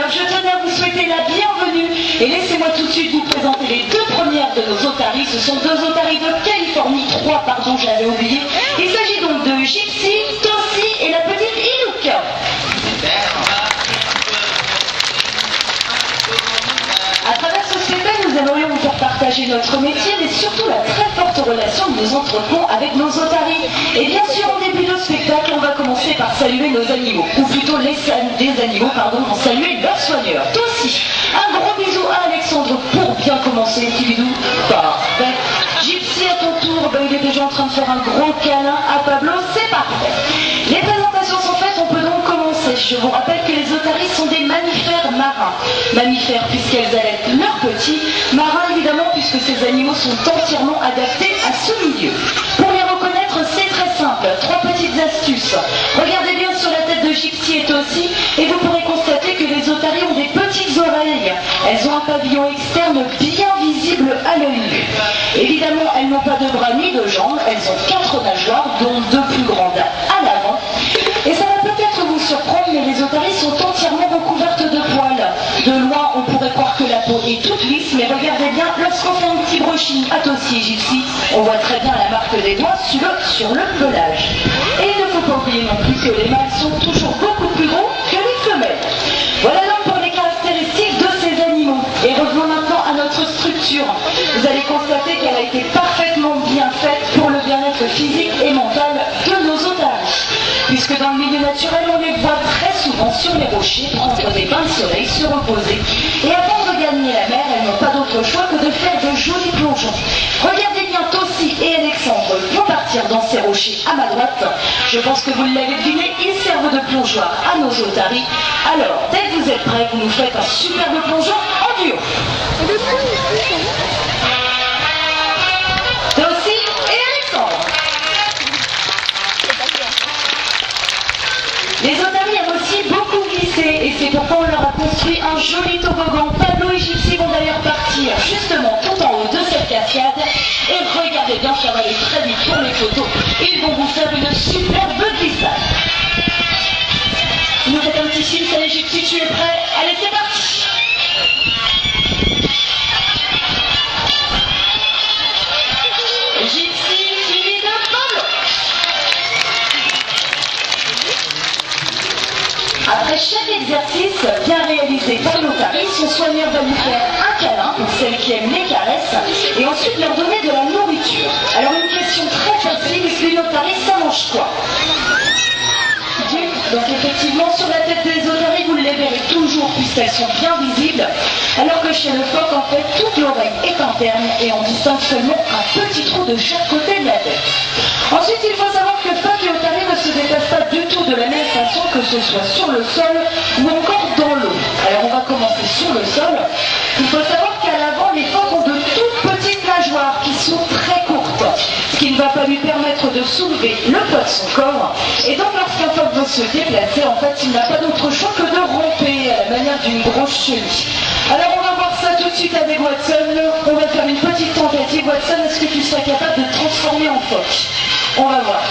Alors je tenais à vous souhaiter la bienvenue et laissez-moi tout de suite vous présenter les deux premières de nos otaries. Ce sont deux otaries de Californie, trois pardon, j'avais oublié. Il s'agit donc de Gypsy, Tosi et la petite Inouk. À travers ce spectacle, nous aimerions vous faire partager notre métier, mais surtout la très forte relation que nous entretenons avec nos otaries. Et bien sûr, en début de spectacle, on va commencer par saluer nos animaux, ou plutôt les animaux, vont saluer leurs soigneurs. Toi aussi, un gros bisou à Alexandre pour bien commencer, petit bisou. Parfait. Gypsy, à ton tour, il est déjà en train de faire un gros câlin à Pablo, c'est parfait. Les présentations sont faites, on peut donc commencer. Je vous rappelle que les otaries sont des mammifères marins. Mammifères puisqu'elles allaitent leurs petits, marins évidemment puisque ces animaux sont entièrement adaptés à ce milieu. Pour les reconnaître, c'est très simple. Trois petites astuces. Regardez bien sur la tête de Gypsy et Tosi et vous pourrez constater que les otaries ont des petites oreilles. Elles ont un pavillon externe bien visible à l'œil nu. Évidemment, elles n'ont pas de bras ni de jambes. Elles ont 4 nageoires, dont 2 plus grandes à l'avant. Et ça va peut-être vous surprendre, mais les otaries sont entièrement recouvertes de poils. De loin, on pourrait croire que la peau est toute lisse, mais regardez bien, lorsqu'on fait un petit brushing à Tosi et Gypsy, on voit très bien la marque des doigts sur le pelage. Et il ne faut pas oublier non plus que les mâles sont toujours beaucoup plus gros que les femelles. Voilà donc pour les caractéristiques de ces animaux. Et revenons maintenant à notre structure. Vous allez constater qu'elle a été parfaitement bien faite pour le bien-être physique et mental de nos otaries. Puisque dans le milieu naturel, on les voit très souvent sur les rochers, prendre des bains de soleil, se reposer. Et avant de gagner la mer, elles n'ont pas d'autre choix que de faire de jolis plongeons. Regardez bien, Tosi et Alexandre vont partir dans ces rochers à ma droite. Je pense que vous l'avez deviné, ils servent de plongeoir à nos otaries. Alors, dès que vous êtes prêts, vous nous faites un superbe plongeon en duo. Tosi et Alexandre. Les otaries aiment aussi beaucoup glisser et c'est pourquoi on leur a construit un joli toboggan. Pablo et Gypsy vont d'ailleurs partir justement tout en haut de cette cascade et regardez bien, ça va aller très vite pour les photos. Ils vont vous faire une superbe glissade. Vous nous faites un petit signe, ça y est Gypsy, tu es prêt? Allez, c'est parti! Gypsy, suivi de Pablo. Après chaque exercice bien réalisé par l'otari, son soigneur va lui faire un câlin pour celles qui aiment les caresses et ensuite leur donner de la nourriture. Alors une question très facile, une otari, ça mange quoi? Donc effectivement, sur la tête des otaries, vous les verrez toujours puisqu'elles sont bien visibles, alors que chez le phoque, en fait, toute l'oreille est interne et on distingue seulement un petit trou de chaque côté de la tête. Ensuite, il faut savoir que phoque et otarie ne se déplacent pas du tout de la même façon, que ce soit sur le sol ou encore dans l'eau. Alors on va commencer sur le sol. Il faut savoir qu'à l'avant, les phoques ont de toutes petites nageoires qui sont très courtes, ce qui ne va pas lui permettre de soulever le poids de son corps. Et donc lorsqu'un phoque veut se déplacer, en fait, il n'a pas d'autre choix que de ramper à la manière d'une grosse chenille. Alors on va voir ça tout de suite avec Watson. On va faire une petite tentative. Watson, est-ce que tu serais capable de te transformer en phoque? On va voir.